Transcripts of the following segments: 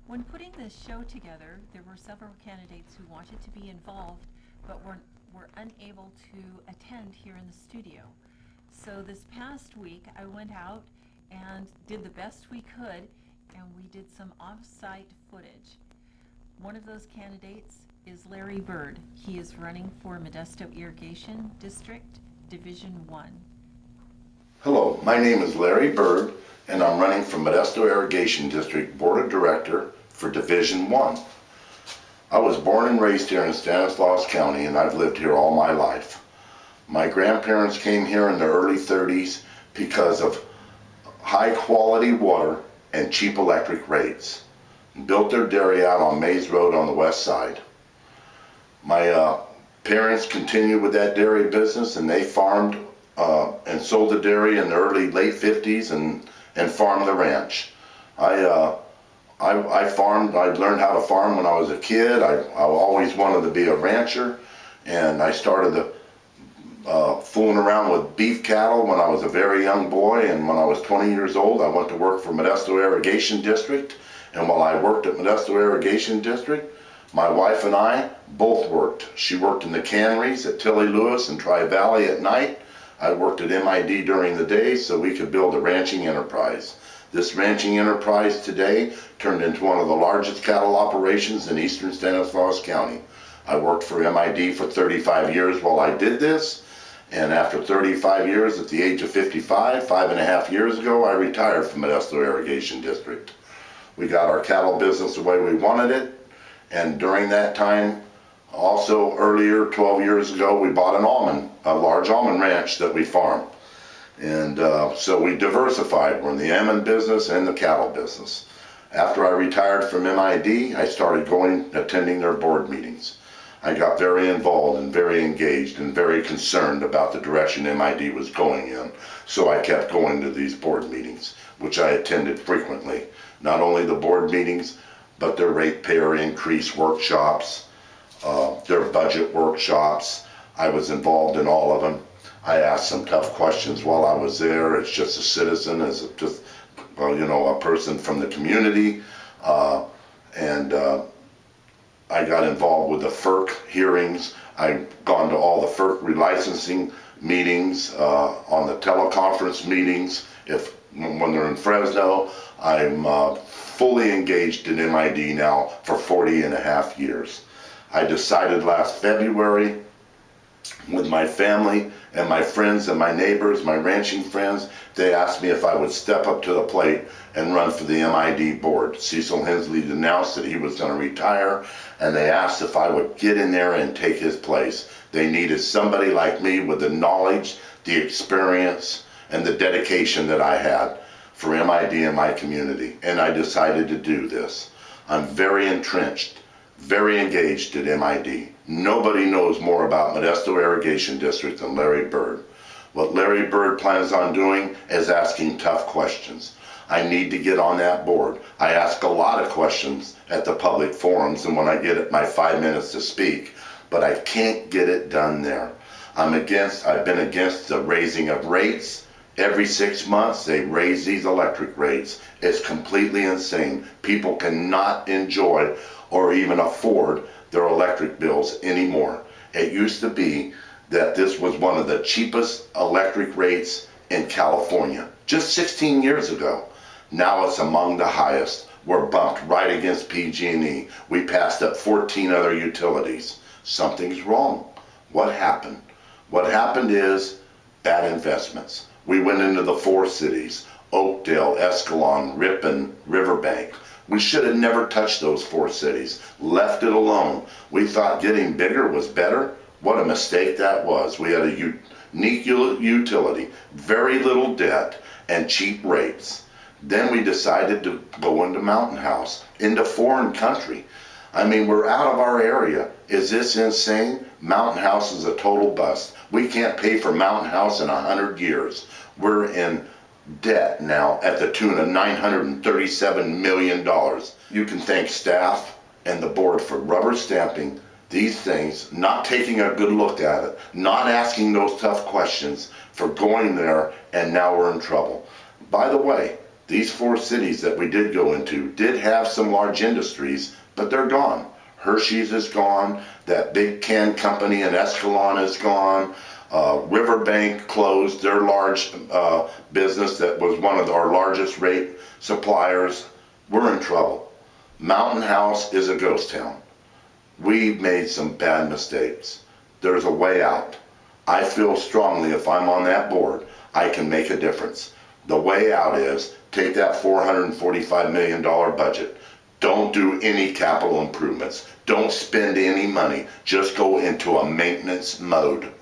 When putting this show together, there were several candidates who wanted to be involved but were unable to attend here in the studio. So this past week, I went out and did the best we could, and we did some off-site footage. One of those candidates is Larry Byrd. He is running for Modesto Irrigation District, Division 1. Hello, my name is Larry Byrd, and I'm running for Modesto Irrigation District Board of Director for Division 1. I was born and raised here in Stanislaus County, and I've lived here all my life. My grandparents came here in the early 30s because of high quality water and cheap electric rates. Built their dairy out on Mays Road on the west side. My parents continued with that dairy business, and they farmed and sold the dairy in the late 50s and farmed the ranch. I farmed. I learned how to farm when I was a kid. I always wanted to be a rancher, and I started fooling around with beef cattle when I was a very young boy. And when I was 20 years old, I went to work for Modesto Irrigation District. And while I worked at Modesto Irrigation District, my wife and I both worked. She worked in the canneries at Tilly Lewis and Tri Valley at night. I worked at MID during the day so we could build a ranching enterprise. This ranching enterprise today turned into one of the largest cattle operations in eastern Stanislaus County. I worked for MID for 35 years while I did this, and after 35 years, at the age of 55, 5.5 years ago, I retired from Modesto Irrigation District. We got our cattle business the way we wanted it, and during that time, also earlier, 12 years ago, we bought a large almond ranch that we farm. And so we diversified. We're in the almond business and the cattle business. After I retired from MID, I started attending their board meetings. I got very involved and very engaged and very concerned about the direction MID was going in. So I kept going to these board meetings, which I attended frequently. Not only the board meetings, but their ratepayer increase workshops, their budget workshops. I was involved in all of them. I asked some tough questions while I was there as just a citizen, as just a person from the community, and I got involved with the FERC hearings. I've gone to all the FERC relicensing meetings, on the teleconference meetings. When they're in Fresno, I'm fully engaged in MID now for 40.5 years. I decided last February, with my family and my friends and my neighbors, my ranching friends, they asked me if I would step up to the plate and run for the MID board. Cecil Hensley announced that he was going to retire, and they asked if I would get in there and take his place. They needed somebody like me with the knowledge, the experience, and the dedication that I had for MID and my community, and I decided to do this. I'm very entrenched, very engaged at MID. Nobody knows more about Modesto Irrigation District than Larry Byrd. What Larry Byrd plans on doing is asking tough questions. I need to get on that board. I ask a lot of questions at the public forums and when I get my 5 minutes to speak, but I can't get it done there. I've been against the raising of rates. Every 6 months they raise these electric rates. It's completely insane. People cannot enjoy or even afford their electric bills anymore. It used to be that this was one of the cheapest electric rates in California just 16 years ago. Now it's among the highest. We're bumped right against PG&E. We passed up 14 other utilities. Something's wrong. What happened? What happened is bad investments. We went into the 4 cities, Oakdale, Escalon, Ripon, Riverbank. We should have never touched those 4 cities, left it alone. We thought getting bigger was better. What a mistake that was. We had a unique utility, very little debt, and cheap rates. Then we decided to go into Mountain House, into foreign country. I mean, we're out of our area. Is this insane? Mountain House is a total bust. We can't pay for Mountain House in 100 years. We're in debt now at the tune of $937 million. You can thank staff and the board for rubber stamping these things, not taking a good look at it, not asking those tough questions, for going there, and now we're in trouble. By the way, These 4 cities that we did go into did have some large industries, but they're gone. Hershey's is gone. That big can company in Escalon is gone. Riverbank closed their large business that was one of our largest rate suppliers. We're in trouble. Mountain House is a ghost town. We've made some bad mistakes. There's a way out. I feel strongly if I'm on that board, I can make a difference. The way out is take that $445 million budget. Don't do any capital improvements. Don't spend any money. Just go into a maintenance mode.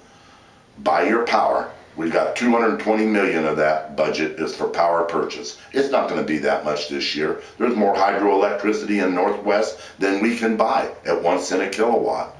Buy your power. We've got 220 million of that budget is for power purchase. It's not going to be that much this year. There's more hydroelectricity in Northwest than we can buy at 1 cent a kilowatt.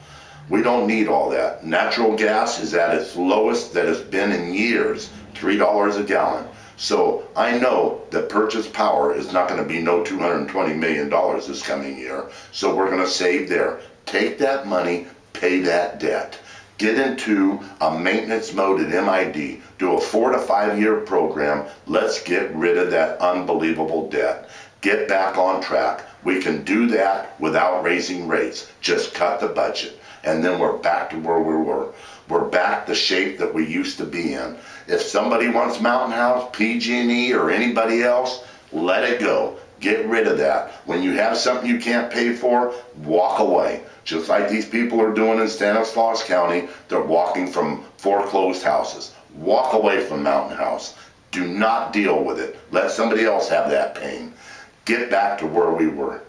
We don't need all that. Natural gas is at its lowest that it's been in years, $3 a gallon. So I know that purchase power is not going to be no $220 million this coming year. So we're going to save there. Take that money, pay that debt. Get into a maintenance mode at MID. Do a 4 to 5 year program. Let's get rid of that unbelievable debt. Get back on track. We can do that without raising rates. Just cut the budget. And then we're back to where we were. We're back the shape that we used to be in. If somebody wants Mountain House, PG&E, or anybody else, let it go. Get rid of that. When you have something you can't pay for, walk away. Just like these people are doing in Stanislaus County, they're walking from foreclosed houses. Walk away from Mountain House. Do not deal with it. Let somebody else have that pain. Get back to where we were.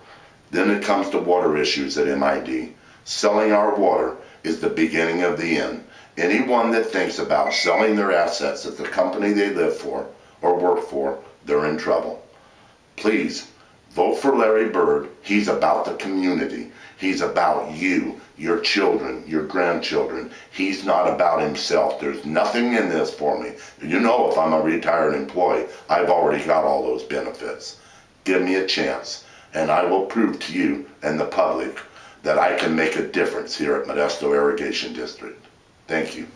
Then it comes to water issues at MID. Selling our water is the beginning of the end. Anyone that thinks about selling their assets at the company they live for or work for, they're in trouble. Please, vote for Larry Byrd. He's about the community. He's about you, your children, your grandchildren. He's not about himself. There's nothing in this for me. You know, if I'm a retired employee, I've already got all those benefits. Give me a chance, and I will prove to you and the public that I can make a difference here at Modesto Irrigation District. Thank you.